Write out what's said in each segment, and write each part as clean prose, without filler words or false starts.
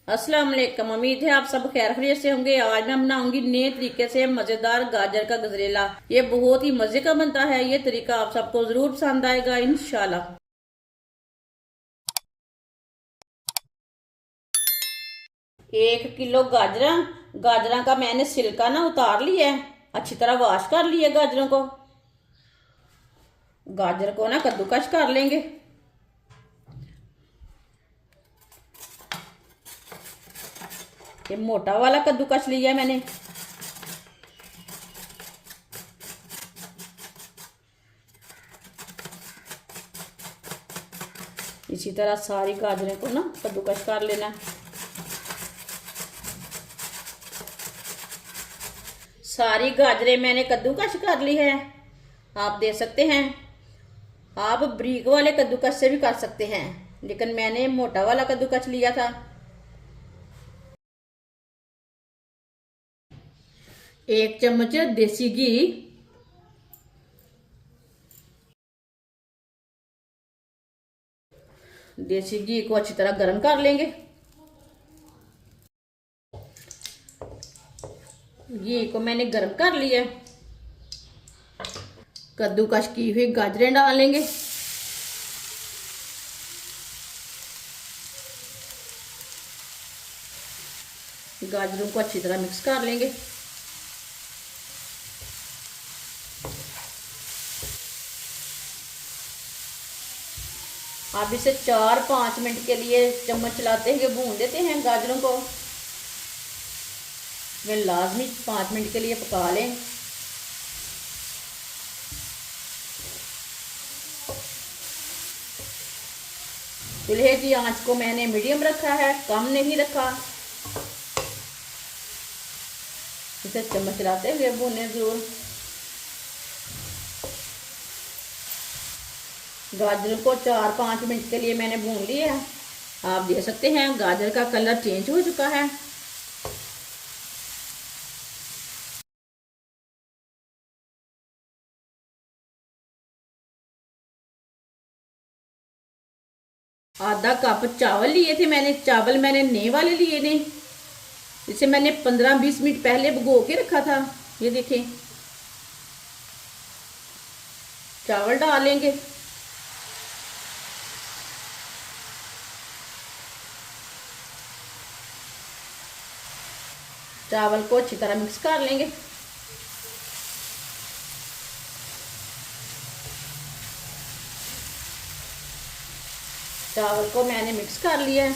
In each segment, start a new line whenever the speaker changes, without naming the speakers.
अस्सलाम वालेकुम। उम्मीद है आप सब खैर खैरियत से होंगे। आज मैं बनाऊंगी नए तरीके से मजेदार गाजर का गजरेला। ये बहुत ही मजे का बनता है। ये तरीका आप सबको जरूर पसंद आएगा इंशाल्लाह। 1 किलो गाजरा। गाजरा का मैंने छिलका ना उतार लिया है। अच्छी तरह वॉश कर लिया गाजरों को। गाजर को ना कद्दूकस कर लेंगे। ये मोटा वाला कद्दूकस लिया है मैंने। इसी तरह सारी गाजरें को ना कद्दूकस कर लेना। सारी गाजरें मैंने कद्दूकस कर ली है। आप देख सकते हैं। आप बारीक वाले कद्दूकस से भी कर सकते हैं, लेकिन मैंने मोटा वाला कद्दूकस लिया था। 1 चम्मच देसी घी। देसी घी को अच्छी तरह गर्म कर लेंगे। घी को मैंने गर्म कर लिया। कद्दूकस की हुई गाजरें डालेंगे। गाजरों को अच्छी तरह मिक्स कर लेंगे। आप इसे 4-5 मिनट के लिए चम्मच चलाते हुए भून देते हैं गाजरों को। वे लाजमी 5 मिनट के लिए पका लें। चूल्हे की आंच को मैंने मीडियम रखा है, कम नहीं रखा। इसे चम्मच चलाते हुए भूनें जरूर। गाजर को 4-5 मिनट के लिए मैंने भून लिया है। आप देख सकते हैं गाजर का कलर चेंज हो चुका है। आधा कप चावल लिए थे मैंने। चावल मैंने नए वाले लिए ने। इसे मैंने 15-20 मिनट पहले भिगो के रखा था। ये देखें, चावल डालेंगे। चावल को अच्छी तरह मिक्स कर लेंगे। चावल को मैंने मिक्स कर लिया है।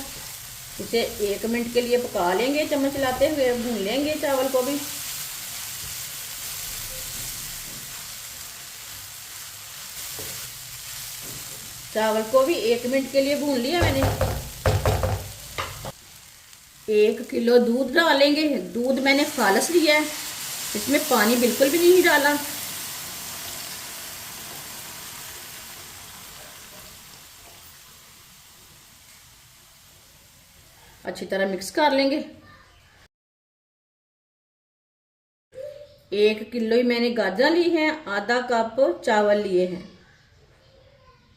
इसे 1 मिनट के लिए पका लेंगे, चम्मच चलाते हुए भून लेंगे चावल को भी। चावल को भी 1 मिनट के लिए भून लिया मैंने। 1 किलो दूध डालेंगे। दूध मैंने खालस लिया है, इसमें पानी बिल्कुल भी नहीं डाला। अच्छी तरह मिक्स कर लेंगे। 1 किलो ही मैंने गाजर ली है। आधा कप चावल लिए हैं।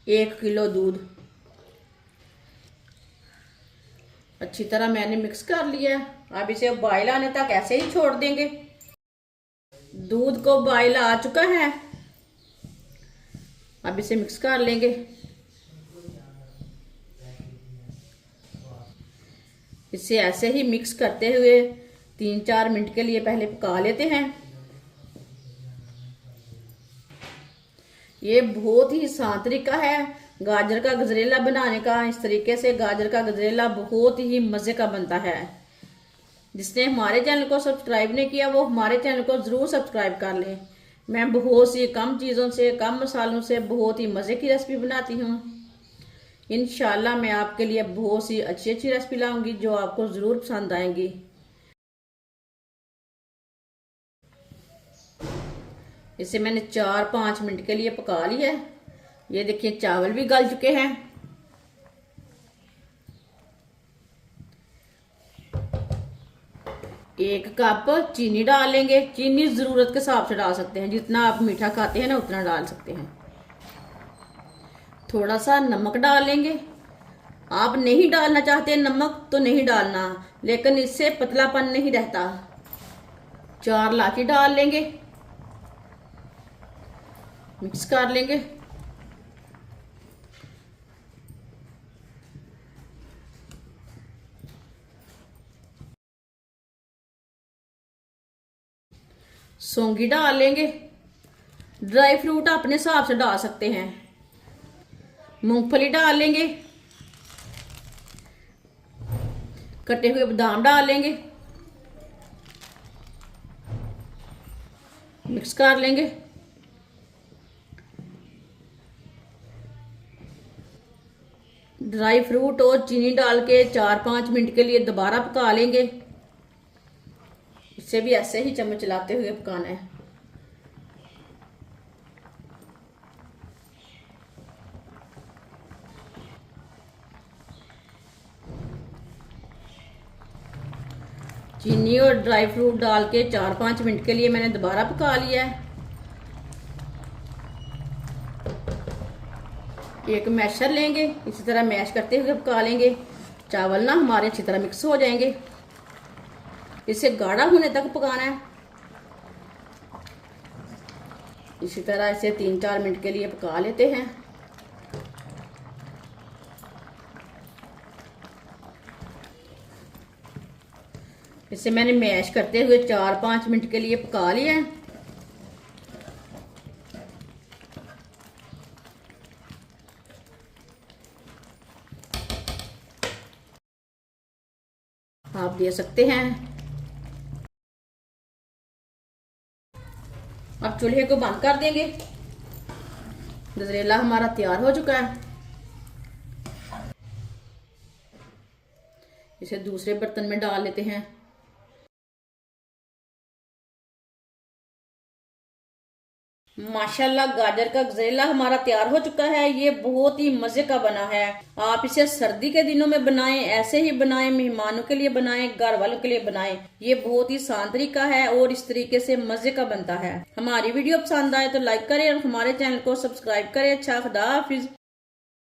1 किलो दूध। अच्छी तरह मैंने मिक्स कर लिया। अब इसे बॉयल आने तक ऐसे ही छोड़ देंगे। दूध को बॉयल आ चुका है। अब इसे मिक्स कर लेंगे। इसे ऐसे ही मिक्स करते हुए 3-4 मिनट के लिए पहले पका लेते हैं। ये बहुत ही आसान तरीका है गाजर का गजरेला बनाने का। इस तरीके से गाजर का गजरेला बहुत ही मजे का बनता है। जिसने हमारे चैनल को सब्सक्राइब नहीं किया वो हमारे चैनल को जरूर सब्सक्राइब कर लें। मैं बहुत सी कम चीज़ों से, कम मसालों से बहुत ही मज़े की रेसिपी बनाती हूँ। इंशाल्लाह मैं आपके लिए बहुत सी अच्छी अच्छी रेसिपी लाऊंगी जो आपको ज़रूर पसंद आएंगी। इसे मैंने 4-5 मिनट के लिए पका लिया है। ये देखिए चावल भी गल चुके हैं। एक कप चीनी डालेंगे। चीनी ज़रूरत के हिसाब से डाल सकते हैं, जितना आप मीठा खाते हैं ना उतना डाल सकते हैं। थोड़ा सा नमक डालेंगे। आप नहीं डालना चाहते नमक तो नहीं डालना, लेकिन इससे पतलापन नहीं रहता। 4 इलायची डाल लेंगे, मिक्स कर लेंगे। सौंगी डाल लेंगे। ड्राई फ्रूट अपने हिसाब से डाल सकते हैं। मूंगफली डाल लेंगे, कटे हुए बादाम डाल लेंगे, मिक्स कर लेंगे। ड्राई फ्रूट और चीनी डाल के 4-5 मिनट के लिए दोबारा पका लेंगे। इसे भी ऐसे ही चम्मच चलाते हुए पकाना है। चीनी और ड्राई फ्रूट डाल के 4-5 मिनट के लिए मैंने दोबारा पका लिया है। एक मैशर लेंगे, इसी तरह मैश करते हुए पका लेंगे। चावल ना हमारे अच्छी तरह मिक्स हो जाएंगे। इसे गाढ़ा होने तक पकाना है। इसी तरह इसे 3-4 मिनट के लिए पका लेते हैं। इसे मैंने मैश करते हुए 4-5 मिनट के लिए पका लिया है। आप दे सकते हैं। अब चूल्हे को बंद कर देंगे। गजरेला हमारा तैयार हो चुका है। इसे दूसरे बर्तन में डाल लेते हैं। माशाल्लाह गाजर का गजरेला हमारा तैयार हो चुका है। ये बहुत ही मजे का बना है। आप इसे सर्दी के दिनों में बनाएं, ऐसे ही बनाएं, मेहमानों के लिए बनाएं, घर वालों के लिए बनाएं। ये बहुत ही आसान तरीका है और इस तरीके से मजे का बनता है। हमारी वीडियो पसंद आए तो लाइक करें और हमारे चैनल को सब्सक्राइब करें। अच्छा, खुदा हाफिज।